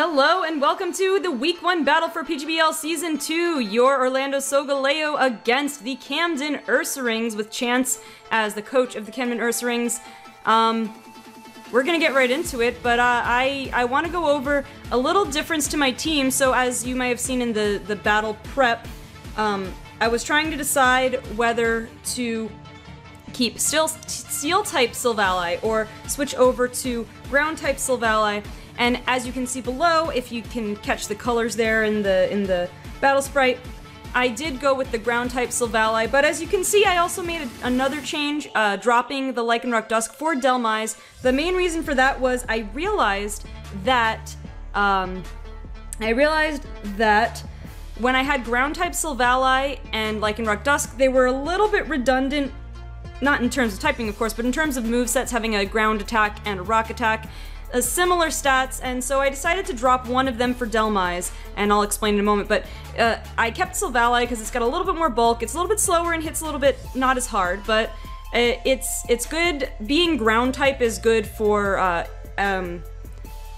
Hello and welcome to the Week 1 battle for PGBL Season 2, your Orlando Solgaleo against the Camden Ursarings with Chance as the coach of the Camden Ursarings. We're gonna get right into it, but I want to go over a little difference to my team. So as you may have seen in the battle prep, I was trying to decide whether to keep Steel-type Solgaleo or switch over to Ground-type Solgaleo. And as you can see below, if you can catch the colors there in the battle sprite, I did go with the Ground-type Solgaleo, but as you can see, I also made another change, dropping the Lycanroc Dusk for Delmise. The main reason for that was I realized that when I had Ground-type Solgaleo and Lycanroc Dusk, they were a little bit redundant, not in terms of typing, of course, but in terms of movesets, having a ground attack and a rock attack. Similar stats, and so I decided to drop one of them for Delmise, and I'll explain in a moment, but I kept Solgaleo because it's got a little bit more bulk, it's a little bit slower and hits a little bit not as hard, but it's good. Being ground type is good for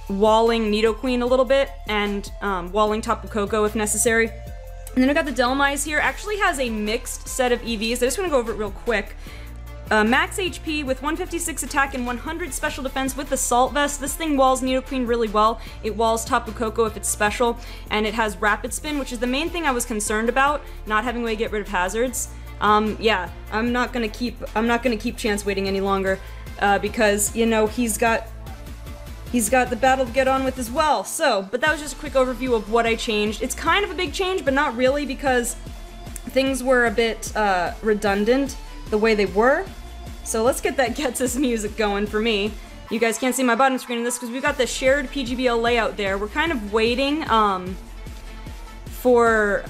walling Nidoqueen a little bit, and walling Tapu Koko if necessary. And then I got the Delmise here, actually has a mixed set of EVs, I just want to go over it real quick. Max HP with 156 attack and 100 special defense with the Salt Vest. This thing walls Nidoqueen really well. It walls Tapu Koko if it's special, and it has Rapid Spin, which is the main thing I was concerned about, not having a way to get rid of hazards. Yeah, I'm not gonna keep Chance waiting any longer, because, you know, he's got the battle to get on with as well. So, but that was just a quick overview of what I changed. It's kind of a big change, but not really, because things were a bit redundant the way they were. So let's get that Gets music going for me. You guys can't see my bottom screen in this because we've got the shared PGBL layout there. We're kind of waiting for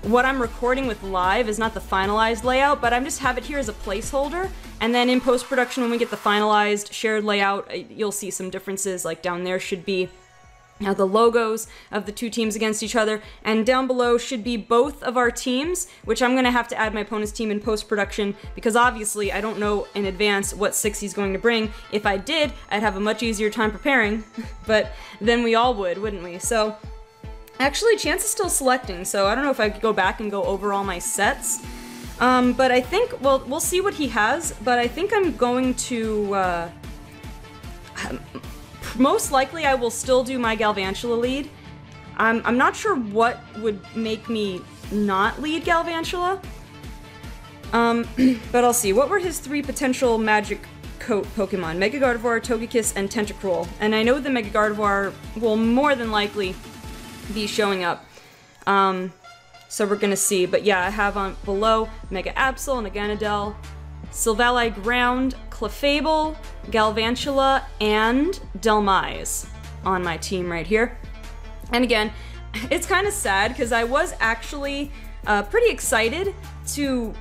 what I'm recording with live is not the finalized layout, but I just have it here as a placeholder. And then in post-production, when we get the finalized shared layout, you'll see some differences. Like down there should be the logos of the two teams against each other, and down below should be both of our teams, which I'm gonna have to add my opponent's team in post-production, because obviously I don't know in advance what 6 he's going to bring. If I did, I'd have a much easier time preparing, but then we all would, wouldn't we? So, actually Chance is still selecting, so I don't know if I could go back and go over all my sets. But I think, well, we'll see what he has, but I think I'm going to, most likely I will still do my Galvantula lead. I'm not sure what would make me not lead Galvantula. But I'll see. What were his 3 potential magic coat Pokemon? Mega Gardevoir, Togekiss, and Tentacruel. And I know the Mega Gardevoir will more than likely be showing up. So we're gonna see. But yeah, I have on below Mega Absol, Naganadel, Solgaleo Ground, Clefable, Galvantula, and Delmise on my team right here. And again, it's kind of sad because I was actually pretty excited to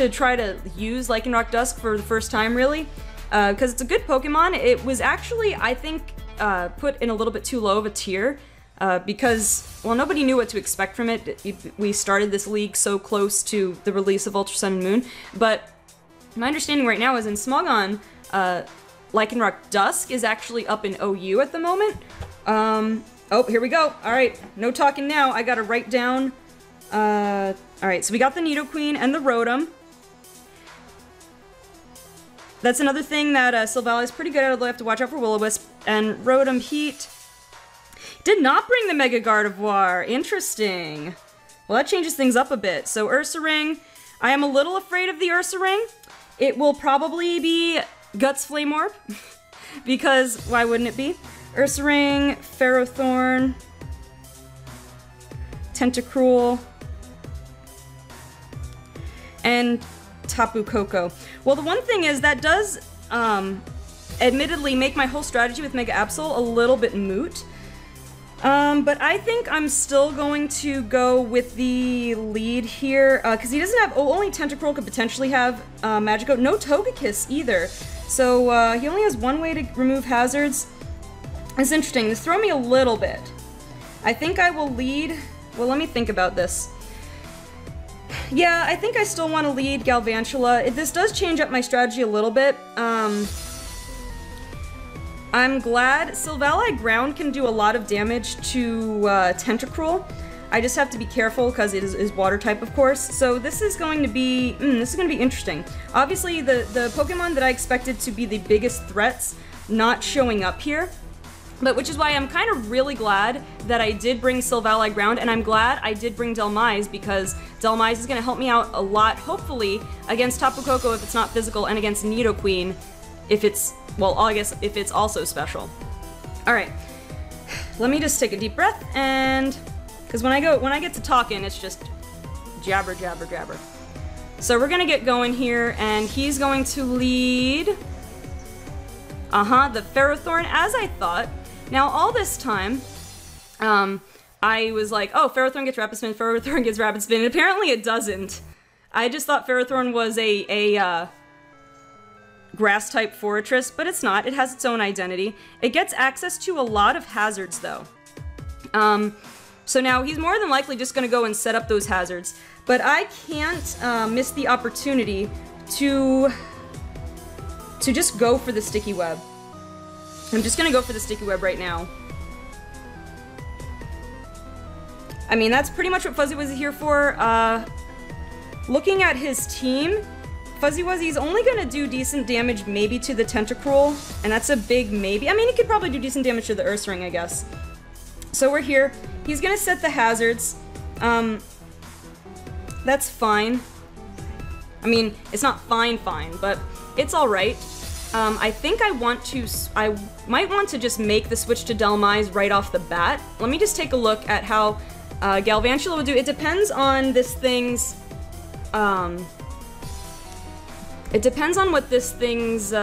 try to use Lycanroc Dusk for the first time, really, because it's a good Pokemon. It was actually, I think, put in a little bit too low of a tier because, well, nobody knew what to expect from it. We started this league so close to the release of Ultra Sun and Moon, but my understanding right now is in Smogon, Lycanroc Dusk is actually up in OU at the moment. Oh, here we go. Alright, no talking now. I gotta write down. Alright, so we got the Nidoqueen and the Rotom. That's another thing that Solgaleo is pretty good at, although I have to watch out for Will-O-Wisp. And Rotom Heat did not bring the Mega Gardevoir. Interesting. Well, that changes things up a bit. So Ursaring, I am a little afraid of the Ursaring. It will probably be Guts Flame Orb, because why wouldn't it be? Ursaring, Ferrothorn, Tentacruel, and Tapu Koko. Well, the one thing is that does, admittedly, make my whole strategy with Mega Absol a little bit moot. But I think I'm still going to go with the lead here, because he doesn't have, only Tentacruel could potentially have Magikarp. No Togekiss either. So he only has one way to remove hazards. It's interesting. This threw me a little bit. I think I will lead, well, let me think about this. Yeah, I think I still want to lead Galvantula. This does change up my strategy a little bit. I'm glad Solgaleo ground can do a lot of damage to Tentacruel. I just have to be careful because it is water type, of course. So this is going to be interesting. Obviously, the Pokemon that I expected to be the biggest threats not showing up here, but which is why I'm kind of really glad that I did bring Solgaleo ground, and I'm glad I did bring Dhelmise because Dhelmise is going to help me out a lot, hopefully, against Tapu Koko if it's not physical, and against Nidoqueen if it's, well, I guess if it's also special. All right, let me just take a deep breath, and because when I get to talking, it's just jabber, jabber, jabber. So we're gonna get going here, and he's going to lead, the Ferrothorn, as I thought. Now, all this time, I was like, oh, Ferrothorn gets Rapid Spin, Ferrothorn gets Rapid Spin, and apparently it doesn't. I just thought Ferrothorn was a grass-type Forretress, but it's not. It has its own identity. It gets access to a lot of hazards, though. So now he's more than likely just going to go and set up those hazards, but I can't miss the opportunity to just go for the Sticky Web. I'm just going to go for the Sticky Web right now. I mean, that's pretty much what Fuzzy Wuzzy's here for. Looking at his team, Fuzzy Wuzzy's only going to do decent damage maybe to the Tentacruel, and that's a big maybe. I mean, he could probably do decent damage to the Ursaring, I guess. So we're here. He's gonna set the hazards. That's fine. I mean, it's not fine, but it's alright. I think I might want to just make the switch to Dhelmise right off the bat. Let me just take a look at how Galvantula will do. It depends on this thing's, it depends on what this thing's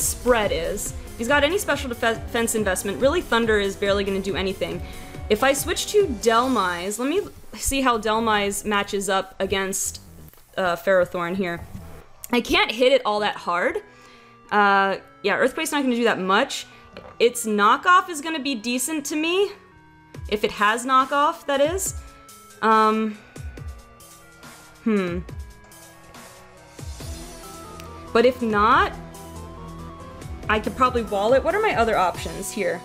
spread is. If he's got any special defense investment, really Thunder is barely going to do anything. If I switch to Dhelmise, let me see how Dhelmise matches up against Ferrothorn here. I can't hit it all that hard. Yeah, Earthquake's not going to do that much. Its knockoff is going to be decent to me. If it has knockoff, that is. But if not, I could probably wall it. What are my other options here?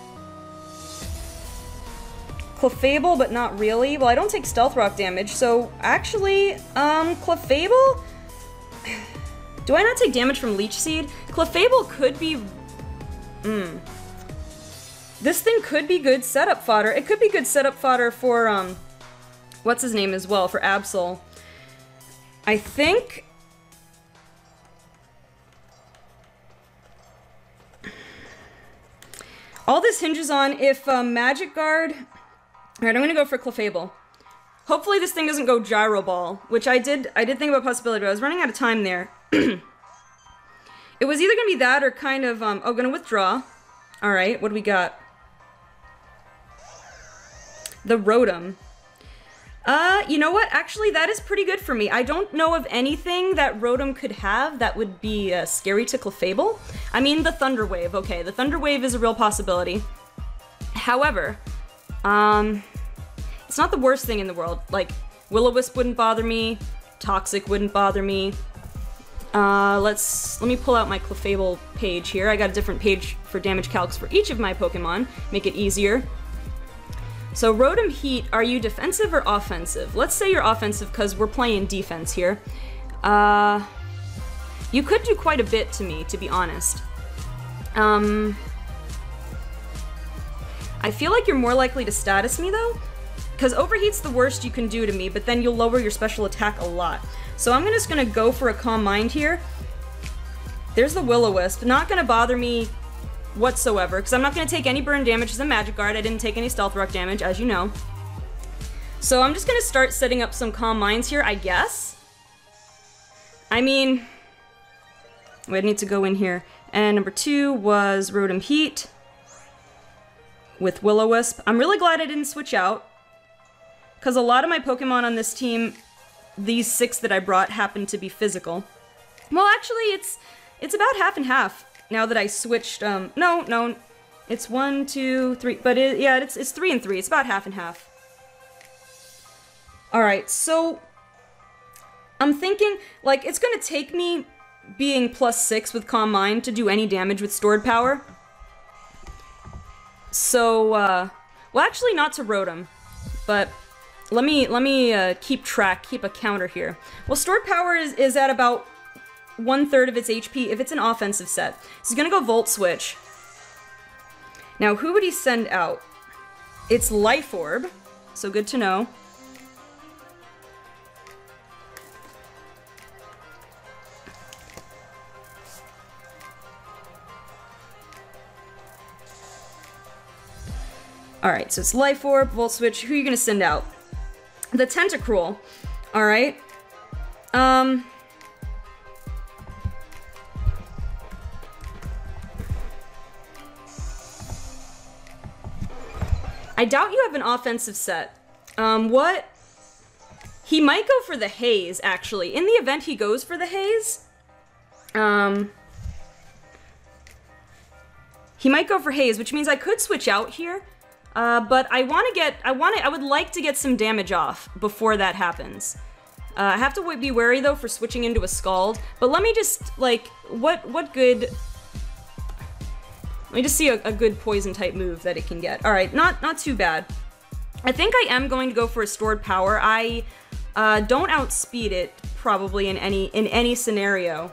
Clefable, but not really. Well, I don't take Stealth Rock damage, so actually, Clefable? Do I not take damage from Leech Seed? Clefable could be... This thing could be good setup fodder. It could be good setup fodder for, what's his name as well, for Absol. I think... all this hinges on if Magic Guard... Alright, I'm gonna go for Clefable. Hopefully this thing doesn't go Gyro Ball, which I did think about possibility, but I was running out of time there. It was either gonna be that or kind of, oh, gonna withdraw. Alright, what do we got? The Rotom. You know what? Actually, that is pretty good for me. I don't know of anything that Rotom could have that would be scary to Clefable. I mean, the Thunder Wave. Okay, the Thunder Wave is a real possibility. However, it's not the worst thing in the world. Like, Will-O-Wisp wouldn't bother me. Toxic wouldn't bother me. Let me pull out my Clefable page here. I got a different page for damage calcs for each of my Pokemon. Make it easier. So, Rotom Heat, are you defensive or offensive? Let's say you're offensive because we're playing defense here. You could do quite a bit to me, to be honest. I feel like you're more likely to status me, though. Because Overheat's the worst you can do to me, but then you'll lower your special attack a lot. So I'm just gonna go for a Calm Mind here. There's the Will-O-Wisp. Not gonna bother me whatsoever, because I'm not going to take any burn damage as a Magic Guard. I didn't take any Stealth Rock damage, as you know. So I'm just going to start setting up some Calm Minds here, I guess. I mean, we need to go in here. And number 2 was Rotom Heat with Will-O-Wisp. I'm really glad I didn't switch out, because a lot of my Pokemon on this team, these 6 that I brought, happen to be physical. Well, actually, it's about half and half. Now that I switched, no, it's 1, 2, 3, but yeah, it's 3 and 3. It's about half and half. Alright, so I'm thinking, like, it's gonna take me being +6 with Calm Mind to do any damage with stored power. So, well, actually not to Rotom, but let me keep a counter here. Well, stored power is at about 1/3 of its HP if it's an offensive set. So he's gonna go Volt Switch. Now, who would he send out? It's Life Orb, so good to know. Alright, so it's Life Orb, Volt Switch. Who are you gonna send out? The Tentacruel. Alright. I doubt you have an offensive set. What? He might go for the Haze, actually. In the event he goes for the Haze, he might go for Haze, which means I could switch out here. But I would like to get some damage off before that happens. I have to be wary though for switching into a Scald, but let me just, like, what good... Let me just see a good poison type move that it can get. Alright, not too bad. I think I am going to go for a stored power. I don't outspeed it, probably, in any scenario.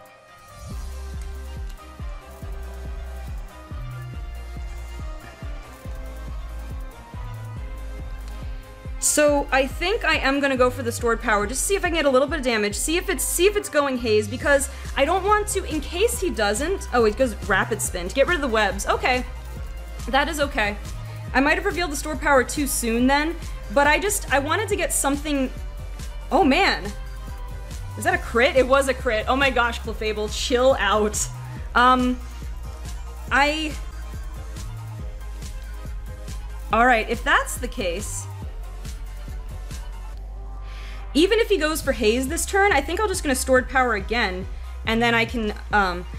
So I think I am gonna go for the stored power, just to see if I can get a little bit of damage, see if it's going Haze, because I don't want to, in case he doesn't. Oh, it goes Rapid Spin to get rid of the webs. Okay, that is okay. I might have revealed the stored power too soon then, but I wanted to get something. Oh man, is that a crit? It was a crit. Oh my gosh, Clefable, chill out. All right, if that's the case. Even if he goes for Haze this turn, I think I'm just gonna stored power again, and then I can,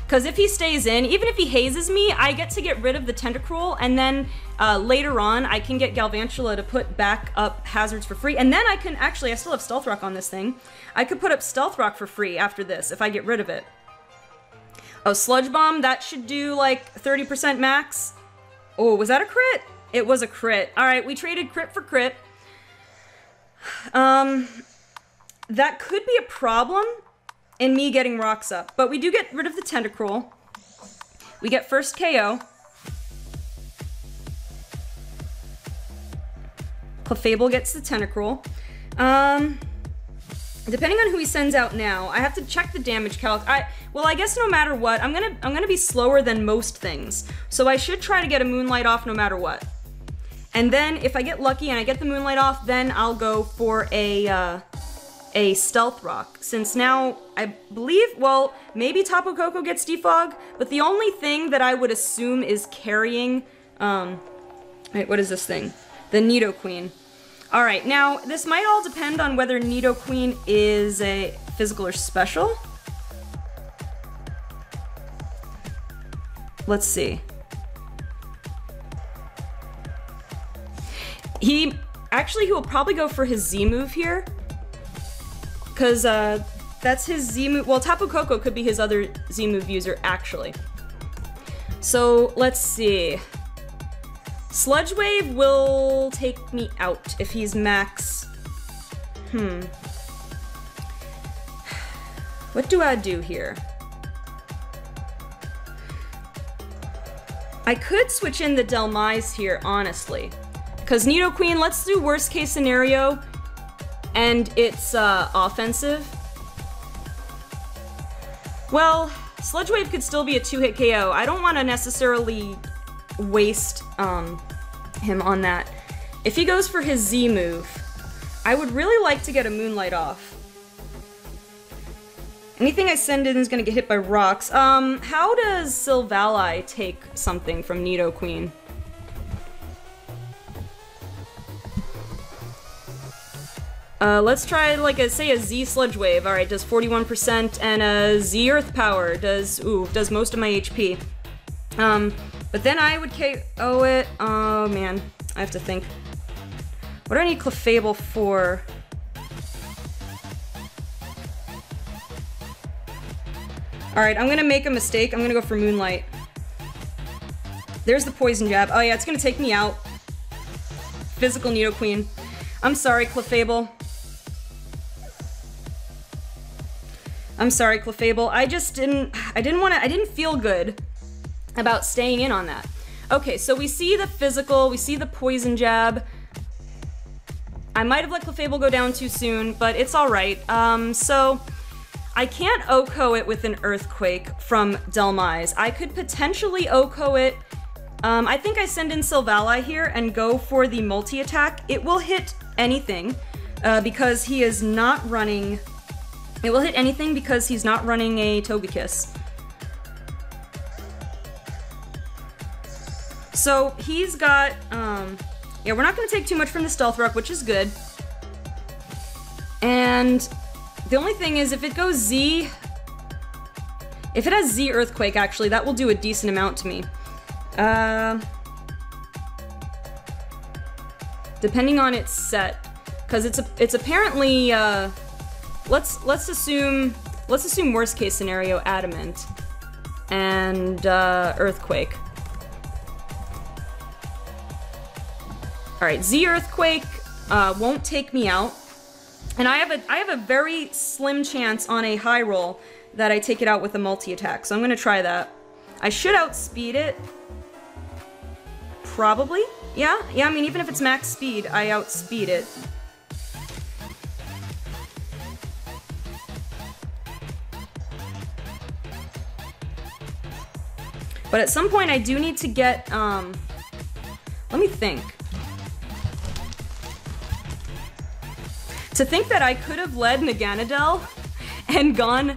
because if he stays in, even if he hazes me, I get to get rid of the Tentacruel, and then later on, I can get Galvantula to put back up hazards for free, and then I can, actually, I still have Stealth Rock on this thing. I could put up Stealth Rock for free after this, if I get rid of it. Oh, Sludge Bomb, that should do like 30% max. Oh, was that a crit? It was a crit. All right, we traded crit for crit. That could be a problem in me getting rocks up, but we do get rid of the Tentacruel. We get first KO. Clefable gets the Tentacruel. Depending on who he sends out now, I have to check the damage calc. Well, I guess no matter what, I'm gonna be slower than most things, so I should try to get a Moonlight off no matter what. And then if I get lucky and I get the Moonlight off, then I'll go for a Stealth Rock, since now I believe, well, maybe Tapu Koko gets Defog, but the only thing that I would assume is carrying, wait, what is this thing? The Nidoqueen. Alright, now, this might all depend on whether Nidoqueen is a physical or special. Let's see. He will probably go for his Z move here. Because, that's his Z move. Well, Tapu Koko could be his other Z move user, actually. So, let's see. Sludge Wave will take me out if he's max. What do I do here? I could switch in the Delmise here, honestly. Because Nidoqueen, let's do worst case scenario. And it's offensive. Well, Sludge Wave could still be a 2-hit KO. I don't want to necessarily waste him on that. If he goes for his Z move, I would really like to get a Moonlight off. Anything I send in is going to get hit by rocks. How does Silvally take something from Nidoqueen? Let's try, like, say a Z Sludge Wave. Alright, does 41%, and a Z Earth Power does most of my HP. But then I would KO it. Oh, man. I have to think. What do I need Clefable for? Alright, I'm gonna make a mistake. I'm gonna go for Moonlight. There's the poison jab. Oh yeah, it's gonna take me out. Physical Nidoqueen. I'm sorry, Clefable. I'm sorry, Clefable. I didn't feel good about staying in on that. Okay, so we see the physical, we see the poison jab. I might have let Clefable go down too soon, but it's alright. So I can't OHKO it with an Earthquake from Delmise. I could potentially OHKO it. I think I send in Solgaleo here and go for the multi-attack. It will hit anything because he is not running... It will hit anything because he's not running a Togekiss. So he's got... yeah, we're not going to take too much from the Stealth Rock, which is good. And the only thing is if it goes Z... If it has Z Earthquake, actually, that will do a decent amount to me. Depending on its set, because it's apparently let's assume worst case scenario Adamant and Earthquake. All right, Z Earthquake won't take me out, and I have a very slim chance on a high roll that I take it out with a multi attack. So I'm gonna try that. I should outspeed it. Probably. Yeah, I mean, even if it's max speed, I outspeed it. But at some point I do need to get, let me think. To think that I could have led Naganadel and gone,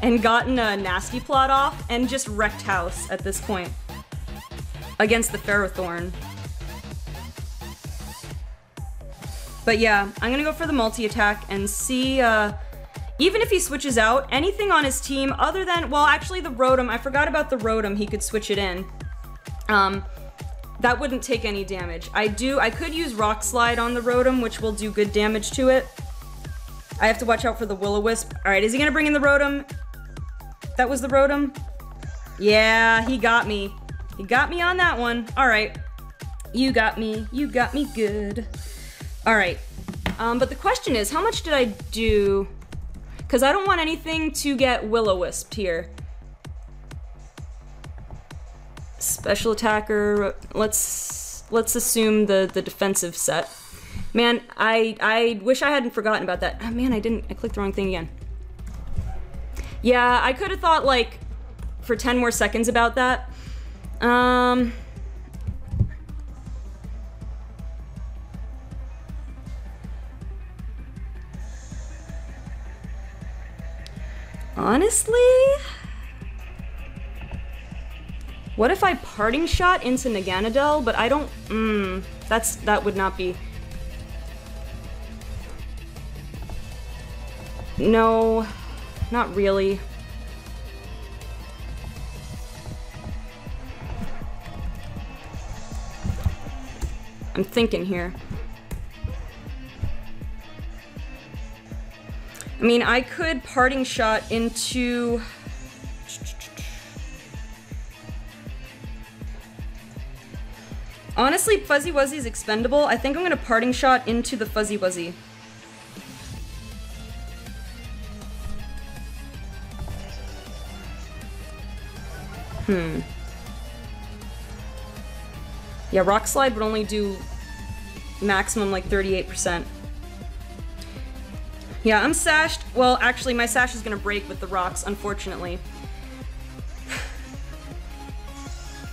and gotten a Nasty Plot off and just wrecked house at this point. Against the Ferrothorn. But yeah, I'm gonna go for the multi-attack and see, even if he switches out, anything on his team other than, well, actually the Rotom, I forgot about the Rotom, he could switch it in. That wouldn't take any damage. I could use Rock Slide on the Rotom, which will do good damage to it. I have to watch out for the Will-O-Wisp. Alright, is he gonna bring in the Rotom? That was the Rotom? Yeah, he got me. He got me on that one. Alright. You got me good. Alright. But the question is, how much did I do? Because I don't want anything to get Will-O-Wisped here. Special attacker, let's assume the defensive set. Man, I wish I hadn't forgotten about that. Oh man, I clicked the wrong thing again. Yeah, I could have thought like for 10 more seconds about that. Honestly? What if I Parting Shot into Naganadel, but I don't, that would not be. No, not really. I'm thinking here. I mean, I could Parting Shot into... Honestly, Fuzzy Wuzzy is expendable. I think I'm gonna Parting Shot into the Fuzzy Wuzzy. Yeah, Rock Slide would only do maximum like 38%. Yeah, I'm sashed. Well, actually, my sash is gonna break with the rocks, unfortunately.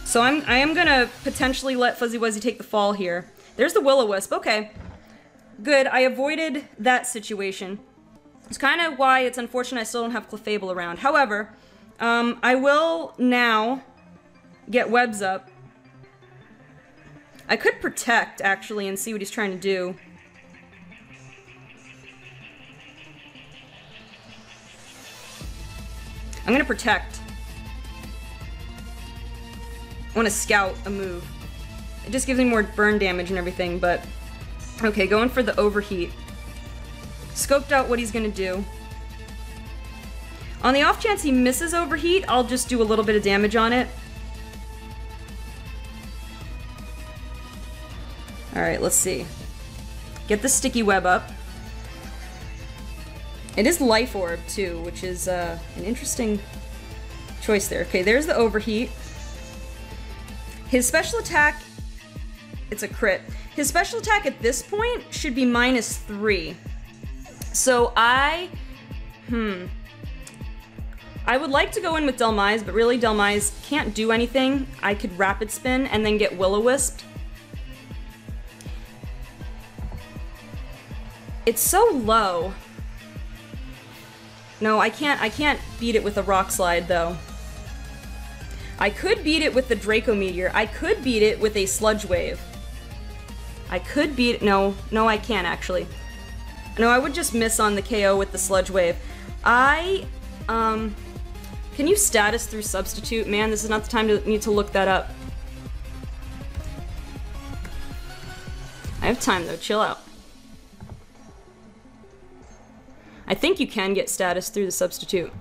So I am gonna potentially let Fuzzy Wuzzy take the fall here. There's the Will-O-Wisp, okay. Good, I avoided that situation. It's kind of why it's unfortunate I still don't have Clefable around. However, I will now get webs up. I could Protect, actually, and see what he's trying to do. I'm gonna Protect. I want to Scout a move. It just gives me more burn damage and everything, but... Okay, going for the Overheat. Scoped out what he's gonna do. On the off chance he misses Overheat, I'll just do a little bit of damage on it. Alright, let's see. Get the sticky web up. It is Life Orb, too, which is an interesting choice there. Okay, there's the Overheat. His special attack... It's a crit. His special attack at this point should be -3. So I would like to go in with Delmise, but really Delmise can't do anything. I could Rapid Spin and then get Will-O-Wisped. It's so low. No, I can't beat it with a Rock Slide, though. I could beat it with the Draco Meteor. I could beat it with a Sludge Wave. I could beat it. No, I can't, actually. No, I would just miss on the KO with the Sludge Wave. Can you status through Substitute? Man, this is not the time to need to look that up. I have time, though. Chill out. I think you can get status through the Substitute.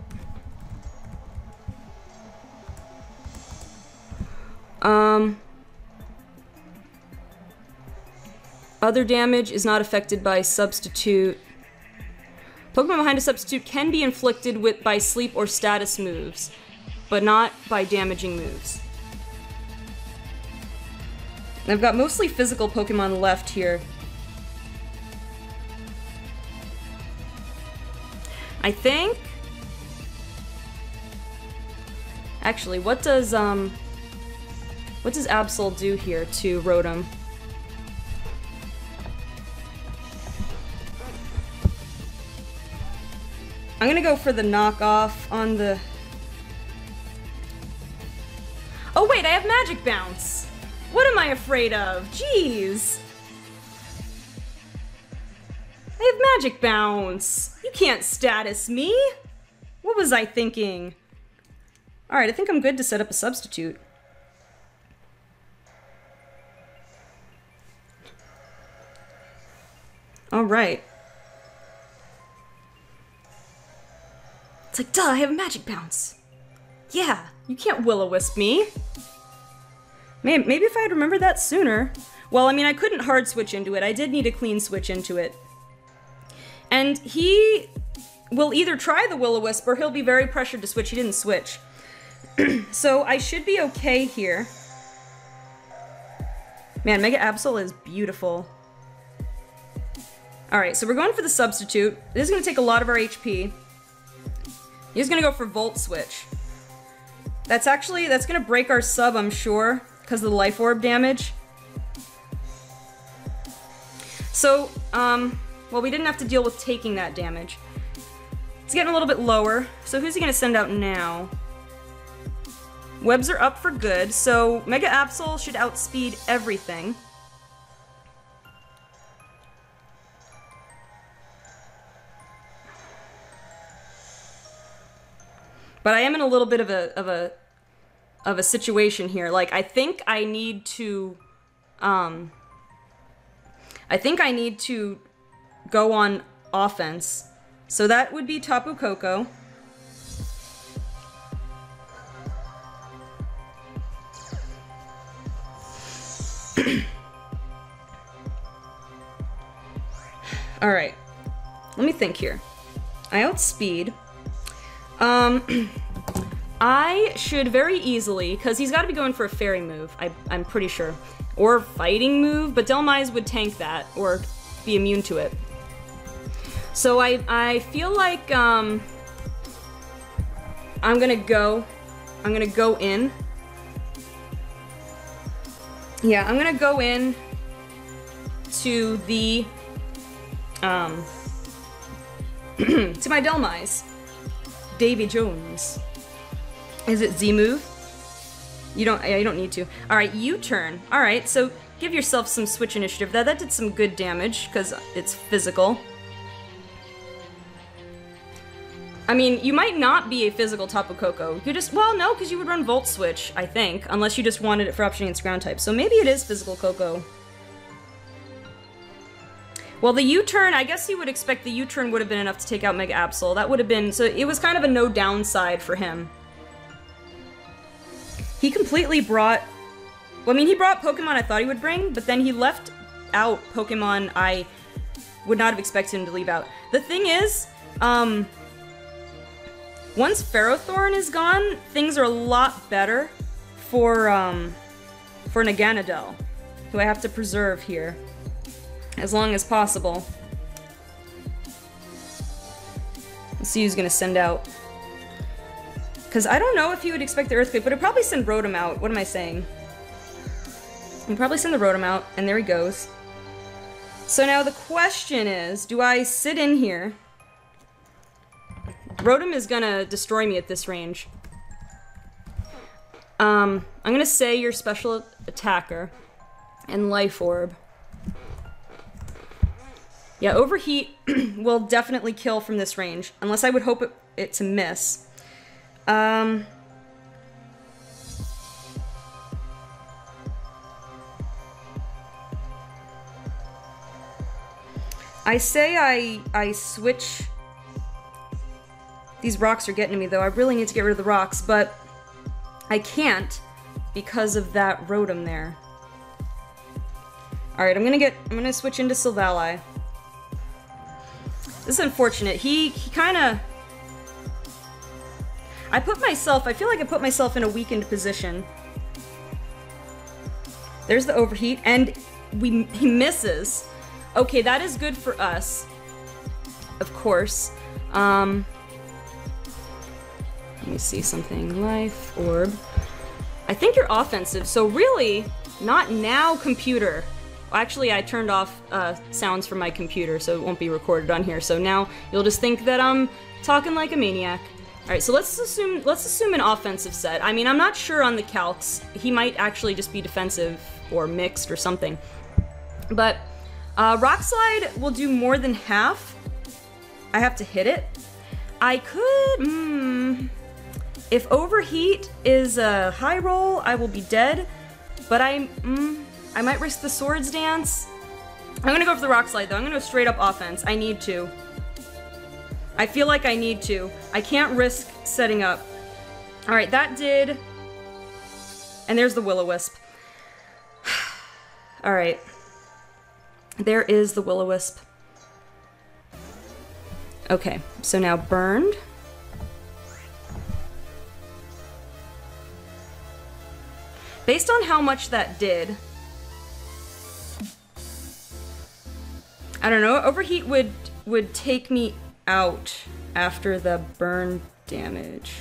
Other damage is not affected by Substitute. Pokemon behind a Substitute can be inflicted by sleep or status moves, but not by damaging moves. And I've got mostly physical Pokemon left here. I think... Actually, what does Absol do here to Rotom? I'm gonna go for the knockoff on the... Oh wait, I have Magic Bounce! What am I afraid of? Jeez! I have Magic Bounce! You can't status me! What was I thinking? Alright, I think I'm good to set up a Substitute. Alright. It's like, duh, I have a Magic Bounce. Yeah, you can't Will-O-Wisp me. Maybe if I had remembered that sooner. Well, I mean, I couldn't hard switch into it. I did need a clean switch into it. And he will either try the Will-O-Wisp or he'll be very pressured to switch. He didn't switch. So I should be okay here. Man, Mega Absol is beautiful. Alright, so we're going for the Substitute. This is going to take a lot of our HP. He's gonna go for Volt Switch. That's gonna break our sub, I'm sure, because of the Life Orb damage. So, well, we didn't have to deal with taking that damage. It's getting a little bit lower, so who's he gonna send out now? Webs are up for good, so Mega Absol should outspeed everything. But I am in a little bit of a situation here. Like, I think I need to go on offense. So that would be Tapu Koko. Alright. Let me think here. I outspeed. I should very easily, because he's got to be going for a Fairy move, I'm pretty sure. Or Fighting move, but Delmise would tank that, or be immune to it. So I feel like, I'm gonna go in. Yeah, I'm gonna go in to the, to my Delmise. Davy Jones. Is it Z move? You don't need to. Alright, U-turn. Alright, so give yourself some switch initiative. That did some good damage, because it's physical. I mean, you might not be a physical Tapu Koko. You just, well, no, because you would run Volt Switch, I think, unless you just wanted it for option against ground type. So maybe it is physical Koko. Well, the U-turn, I guess you would expect the U-turn would have been enough to take out Mega Absol. That would have been, so it was kind of a no downside for him. He completely brought, well, I mean, he brought Pokemon I thought he would bring, but then he left out Pokemon I would not have expected him to leave out. The thing is, once Ferrothorn is gone, things are a lot better for Naganadel, who I have to preserve here as long as possible. Let's see who's gonna send out. Because I don't know if he would expect the Earthquake, but it'd probably send Rotom out. What am I saying? He'd probably send the Rotom out, and there he goes. So now the question is, do I sit in here? Rotom is gonna destroy me at this range. I'm gonna say your special attacker and Life Orb. Yeah, Overheat will definitely kill from this range, unless I would hope it to miss. I say I switch. These rocks are getting to me though. I really need to get rid of the rocks, but I can't because of that Rotom there. Alright, I'm gonna switch into Solgaleo. This is unfortunate. He kinda... I feel like I put myself in a weakened position. There's the Overheat, and he misses. Okay, that is good for us. Of course. Let me see something. Life Orb. I think you're offensive, so really, not now, computer. Actually, I turned off sounds from my computer, so it won't be recorded on here. So now you'll just think that I'm talking like a maniac. All right, so let's assume an offensive set. I mean, I'm not sure on the calcs. He might actually just be defensive or mixed or something. But Rock Slide will do more than half. I have to hit it. I could, if Overheat is a high roll, I will be dead. But I might risk the Swords Dance. I'm gonna go for the Rock Slide though. I'm gonna go straight up offense. I need to. I feel like I need to. I can't risk setting up. Alright, that did. And there's the Will-O-Wisp. Alright. There is the Will-O-Wisp. Okay, so now burned. Based on how much that did, I don't know, Overheat would take me out after the burn damage.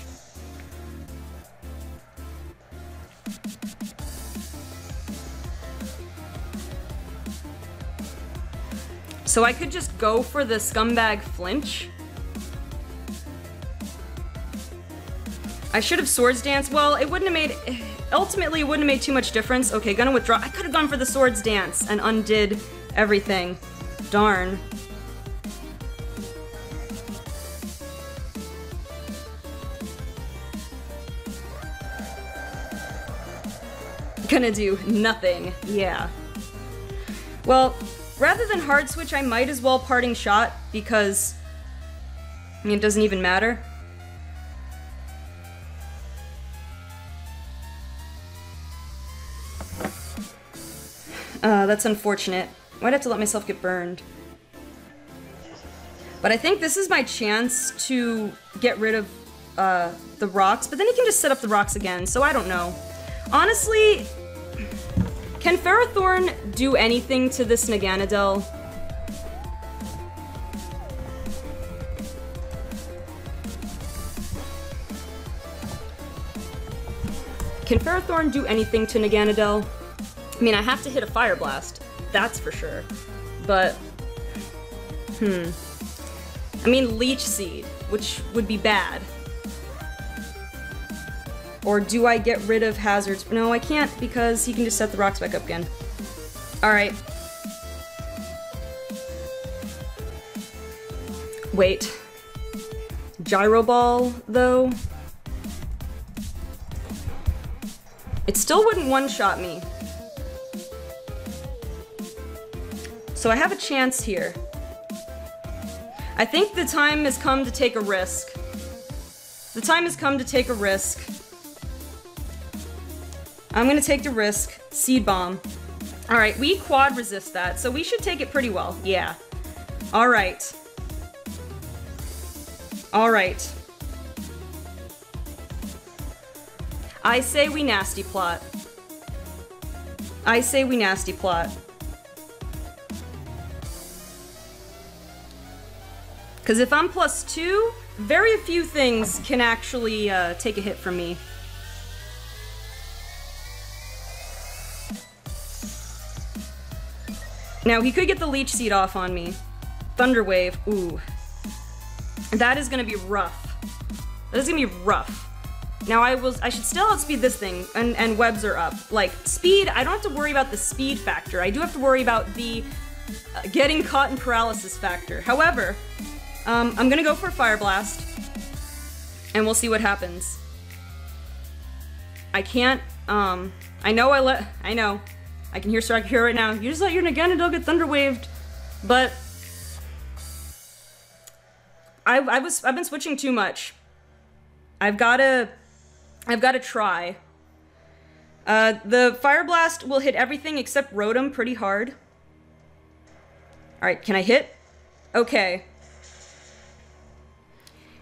So I could just go for the Scumbag Flinch. I should have Swords Dance. Well, it wouldn't have made... Ultimately, it wouldn't have made too much difference. Okay, gonna withdraw. I could have gone for the Swords Dance and undid everything. Darn. Gonna do nothing. Yeah. Well, rather than hard switch, I might as well parting shot because, I mean, it doesn't even matter. That's unfortunate. Might have to let myself get burned. But I think this is my chance to get rid of the rocks, but then he can just set up the rocks again, so I don't know. Honestly, can Ferrothorn do anything to this Naganadel? Can Ferrothorn do anything to Naganadel? I mean, I have to hit a Fire Blast, that's for sure. But, I mean, Leech Seed, which would be bad. Or do I get rid of hazards? No, I can't because he can just set the rocks back up again. Alright. Wait. Gyro Ball, though? It still wouldn't one-shot me. So I have a chance here. I think the time has come to take a risk. The time has come to take a risk. I'm gonna take the risk. Seed Bomb. Alright, we quad resist that, so we should take it pretty well. Yeah. Alright. Alright. I say we nasty plot. I say we nasty plot. Because if I'm +2, very few things can actually take a hit from me. Now, he could get the Leech Seed off on me. Thunder Wave, ooh. That is gonna be rough. That is gonna be rough. Now, I should still outspeed this thing, and webs are up. Like, speed, I don't have to worry about the speed factor. I do have to worry about the getting caught in paralysis factor. However, I'm gonna go for a Fire Blast, and we'll see what happens. I can't, I know I can hear Strike here right now. You just let your Naganadel get Thunder Waved, but I've been switching too much. I've gotta try. The Fire Blast will hit everything except Rotom pretty hard. Alright, can I hit? Okay.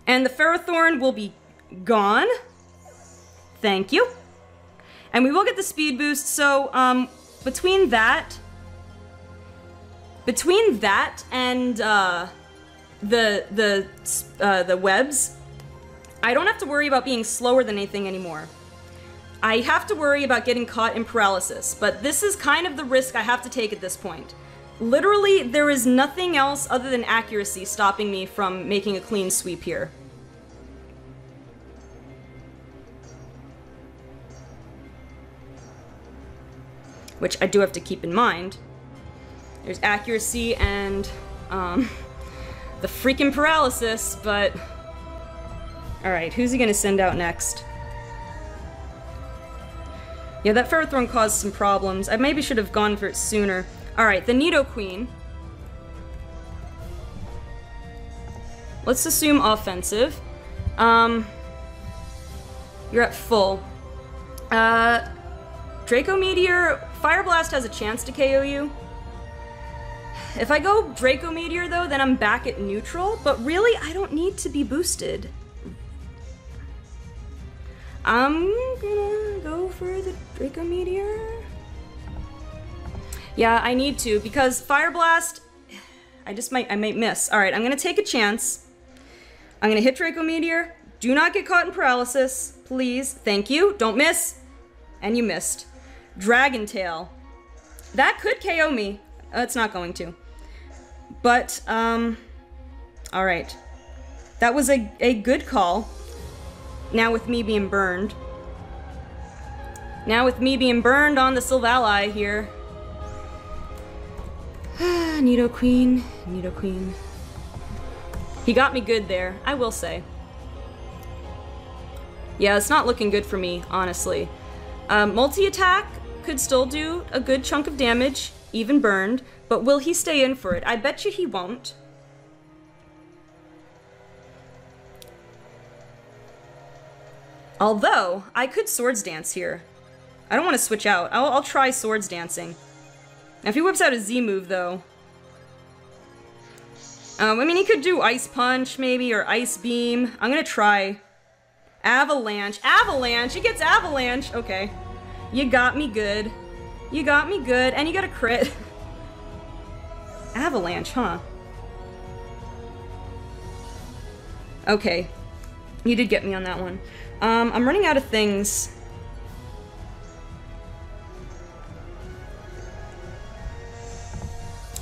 And the Ferrothorn will be gone. Thank you. And we will get the speed boost, so, between that and, the webs, I don't have to worry about being slower than anything anymore. I have to worry about getting caught in paralysis, but this is kind of the risk I have to take at this point. Literally, there is nothing else other than accuracy stopping me from making a clean sweep here. Which I do have to keep in mind. There's accuracy and, the freaking paralysis, but... Alright, who's he gonna send out next? Yeah, that Ferrothorn caused some problems. I maybe should have gone for it sooner. Alright, the Nidoqueen. Let's assume offensive. You're at full. Draco Meteor, Fire Blast has a chance to KO you. If I go Draco Meteor though, then I'm back at neutral, but really I don't need to be boosted. I'm gonna go for the Draco Meteor. Yeah, I need to, because Fire Blast, I might miss. Alright, I'm gonna take a chance. I'm gonna hit Draco Meteor. Do not get caught in paralysis, please. Thank you. Don't miss. And you missed. Dragon Tail. That could KO me. It's not going to. But, alright. That was a good call. Now with me being burned. Now with me being burned on the Silvally here. Nidoqueen, Nidoqueen. He got me good there, I will say. Yeah, it's not looking good for me, honestly. Multi-attack could still do a good chunk of damage, even burned, but will he stay in for it? I bet you he won't. Although, I could Swords Dance here. I don't want to switch out. I'll try Swords Dancing. Now, if he whips out a Z move, though... I mean, he could do Ice Punch, maybe, or Ice Beam. I'm gonna try... Avalanche. Avalanche! He gets Avalanche! Okay. You got me good. You got me good, and you got a crit. Avalanche, huh? Okay. You did get me on that one. I'm running out of things.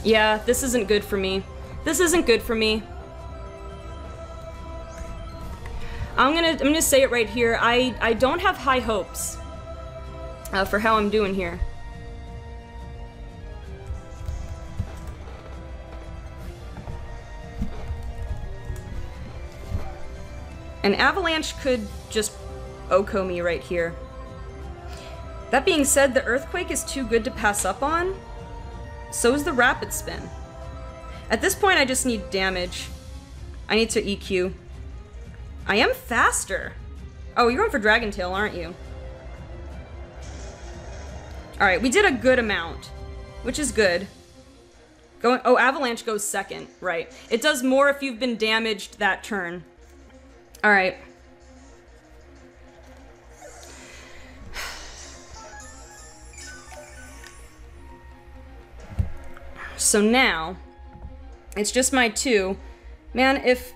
Yeah, this isn't good for me. This isn't good for me. I'm gonna say it right here. I don't have high hopes for how I'm doing here. An Avalanche could just OHKO me right here. That being said, the Earthquake is too good to pass up on. So is the Rapid Spin. At this point, I just need damage. I need to EQ. I am faster. Oh, you're going for Dragon Tail, aren't you? Alright, we did a good amount. which is good. Oh, Avalanche goes second, right. It does more if you've been damaged that turn. Alright. So now, it's just my 2. Man, if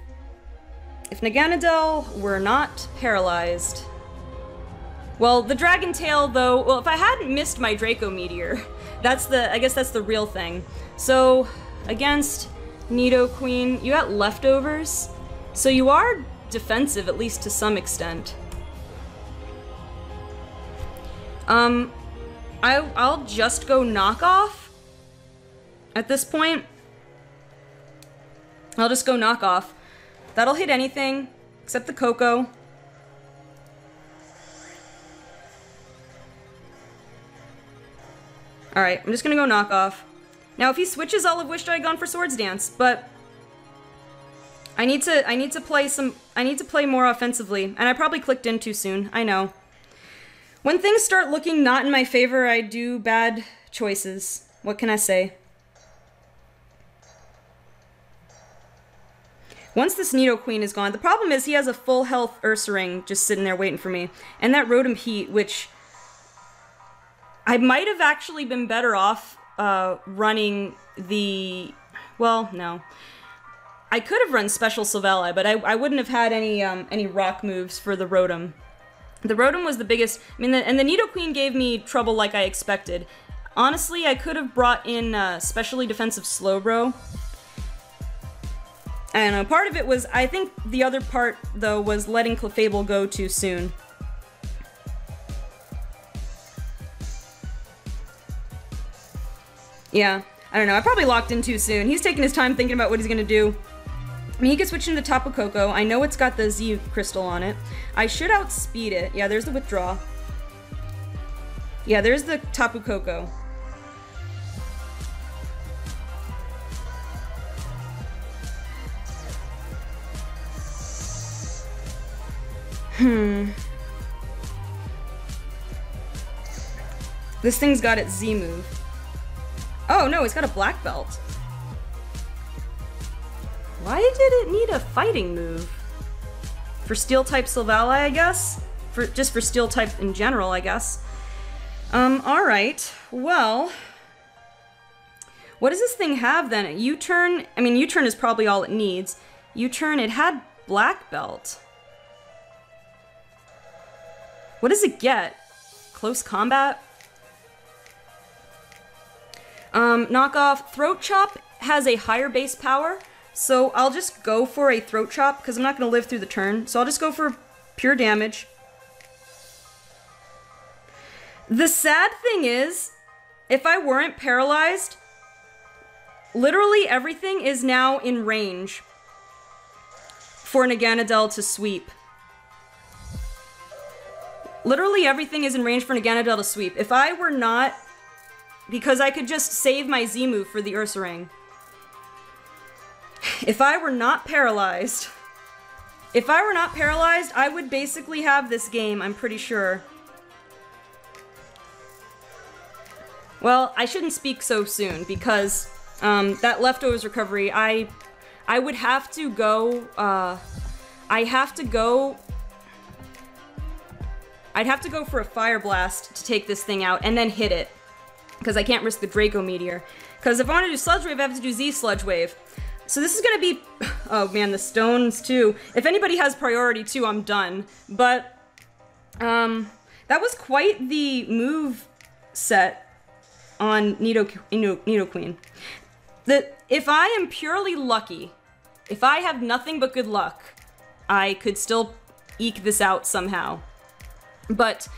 Naganadel were not paralyzed... Well, the Dragon Tail, though... Well, if I hadn't missed my Draco Meteor, I guess that's the real thing. So, against Nidoqueen, you got leftovers. So you are defensive, at least to some extent. I'll just go knockoff. At this point, I'll just go knockoff. That'll hit anything, except the Coco. Alright, I'm just gonna go knockoff. Now, if he switches, I'll have wished I had gone for Swords Dance, but I need to play more offensively, and I probably clicked in too soon. I know. When things start looking not in my favor, I do bad choices. What can I say? Once this Nidoqueen is gone, the problem is he has a full health Ursaring just sitting there waiting for me, and that Rotom Heat, which I might have actually been better off running the... Well, no. I could have run Special Solgaleo, but I wouldn't have had any rock moves for the Rotom. The Rotom was the biggest... I mean, and the Nidoqueen gave me trouble like I expected. Honestly, I could have brought in Specially Defensive Slowbro. And part of it was... I think the other part, though, was letting Clefable go too soon. Yeah, I don't know. I probably locked in too soon. He's taking his time thinking about what he's gonna do. I mean, he could switch into Tapu Koko. I know it's got the Z crystal on it. I should outspeed it. Yeah, there's the withdraw. Yeah, there's the Tapu Koko. This thing's got its Z move. Oh no, it's got a black belt. Why did it need a fighting move? For Steel-type Solgaleo, I guess? Just for Steel-type in general, I guess. Alright. Well... What does this thing have, then? U-turn? I mean, U-turn is probably all it needs. U-turn, it had black belt. What does it get? Close combat? Knockoff. Throat Chop has a higher base power, so I'll just go for a Throat Chop, because I'm not going to live through the turn, so I'll just go for pure damage. The sad thing is, if I weren't paralyzed, literally everything is now in range for Naganadel to sweep. Literally everything is in range for Naganadel to sweep. If I were not... Because I could just save my Z move for the Ursaring. If I were not paralyzed... I would basically have this game, I'm pretty sure. Well, I shouldn't speak so soon, because that leftovers recovery, I would have to go... I'd have to go for a Fire Blast to take this thing out, and then hit it. Because I can't risk the Draco Meteor. Because if I want to do Sludge Wave, I have to do Z Sludge Wave. So this is going to be... Oh man, the stones too. If anybody has priority too, I'm done. But, that was quite the move set on Nidoqueen. If I am purely lucky, if I have nothing but good luck, I could still eke this out somehow. But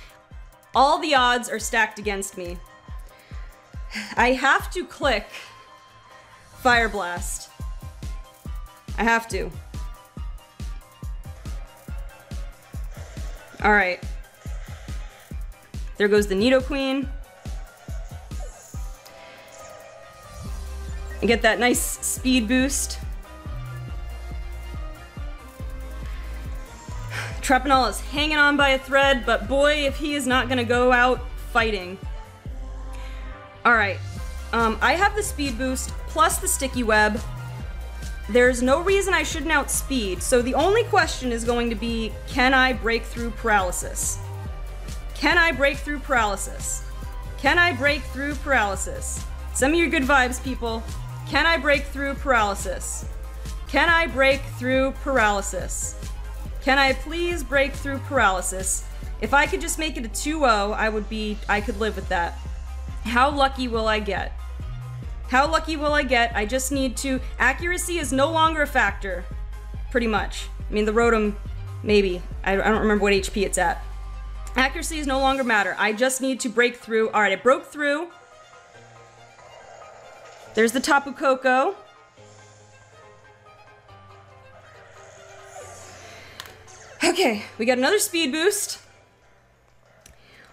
all the odds are stacked against me. I have to click Fire Blast. I have to. Alright. There goes the Nidoqueen. And get that nice speed boost. Trapinol is hanging on by a thread, but boy, if he is not gonna go out fighting. Alright. I have the speed boost plus the sticky web. There's no reason I shouldn't outspeed, so the only question is going to be, can I break through paralysis? Can I break through paralysis? Can I break through paralysis? Send me your good vibes, people. Can I break through paralysis? Can I break through paralysis? Can I please break through paralysis? If I could just make it a 2-0, I could live with that. How lucky will I get? How lucky will I get? I just need to... Accuracy is no longer a factor. Pretty much. I mean, the Rotom, maybe. I don't remember what HP it's at. Accuracy is no longer matter. I just need to break through. Alright, I broke through. There's the Tapu Koko. Okay, we got another speed boost.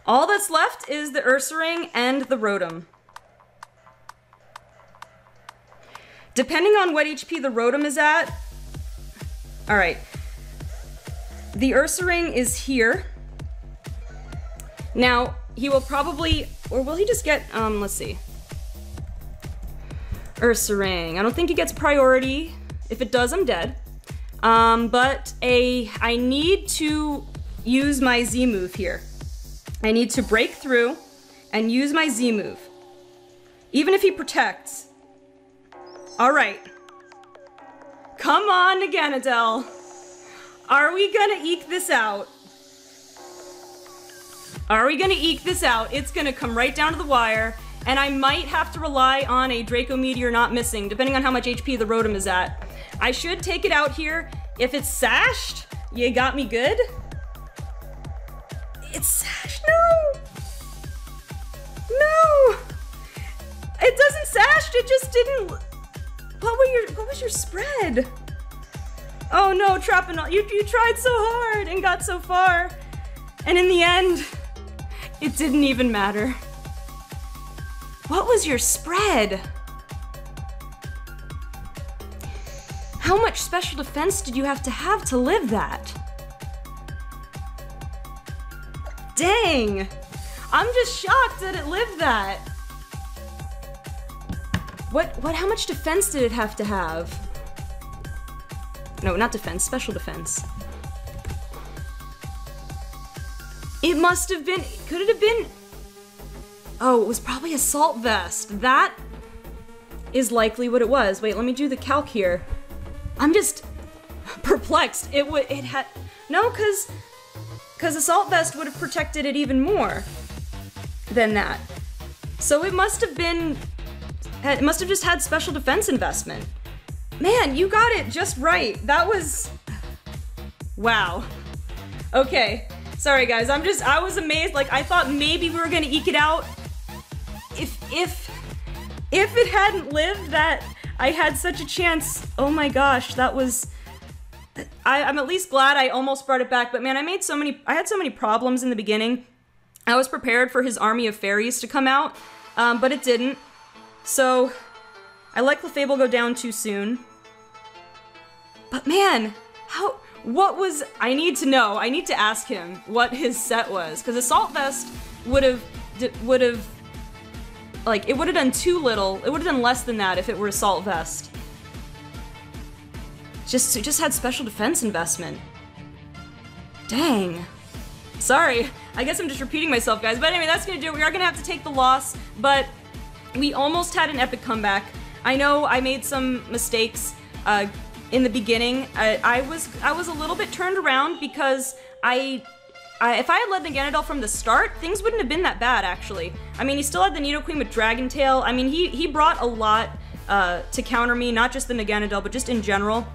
All that's left is the Ursaring and the Rotom. Depending on what HP the Rotom is at... Alright. The Ursaring is here. Now, he will probably... Or will he just get... let's see. Ursaring. I don't think he gets priority. If it does, I'm dead. But I need to use my Z move here. I need to break through and use my Z move. Even if he protects. Alright. Come on, Naganadel. Are we gonna eke this out? Are we gonna eke this out? It's gonna come right down to the wire, and I might have to rely on a Draco Meteor not missing, depending on how much HP the Rotom is at. I should take it out here. If it's sashed, you got me good. It's sashed, no! No! It doesn't sash, it just didn't... What was your spread? Oh no, Trapinol, you tried so hard and got so far. And in the end, it didn't even matter. What was your spread? How much special defense did you have to live that? Dang! I'm just shocked that it lived that. How much defense did it have to have? No, not defense, special defense. It must have been, could it have been? Oh, it was probably Assault Vest. That is likely what it was. Wait, let me do the calc here. I'm just perplexed. It had, no, cause Assault Vest would have protected it even more than that. So it must have been, it must have just had special defense investment. Man, you got it just right. That was, wow. Okay, sorry guys, I was amazed. Like, I thought maybe we were gonna eke it out. If it hadn't lived that, I had such a chance. Oh my gosh, that was, I'm at least glad I almost brought it back, but man, I had so many problems in the beginning. I was prepared for his army of fairies to come out, but it didn't. So, I let Clefable go down too soon. But man, I need to know, I need to ask him what his set was, because Assault Vest would have, like, it would have done too little, it would have done less than that if it were Assault Vest. It just had special defense investment. Dang. Sorry, I guess I'm just repeating myself, guys, but anyway, that's gonna do it. We are gonna have to take the loss, but we almost had an epic comeback. I know I made some mistakes in the beginning. I was a little bit turned around because if I had led Naganadel from the start, things wouldn't have been that bad, actually. I mean, he still had the Nidoqueen with Dragon Tail. I mean, he brought a lot to counter me, not just the Naganadel, but just in general.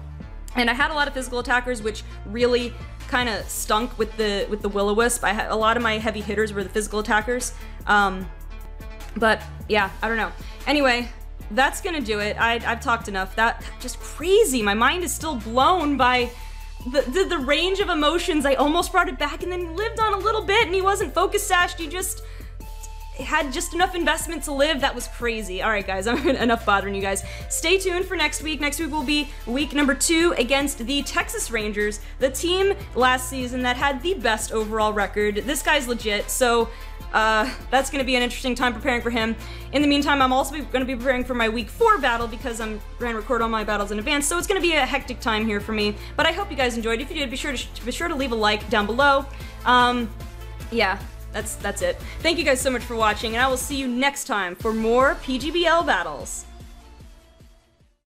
And I had a lot of physical attackers, which really kind of stunk with the Will-O-Wisp. I had a lot of my heavy hitters were the physical attackers. But yeah, I don't know. Anyway, that's gonna do it. I've talked enough. That just crazy. My mind is still blown by the range of emotions. I almost brought it back and then he lived on a little bit and he wasn't focus sashed. had just enough investment to live. That was crazy. All right, guys, I'm enough bothering you guys. Stay tuned for next week. Next week will be week number 2 against the Texas Rangers, the team last season that had the best overall record. This guy's legit, so that's going to be an interesting time preparing for him. In the meantime, I'm also going to be preparing for my week 4 battle because I'm going to record all my battles in advance, so it's going to be a hectic time here for me. But I hope you guys enjoyed. If you did, be sure to leave a like down below. Yeah, that's it. Thank you guys so much for watching, and I will see you next time for more PGBL battles.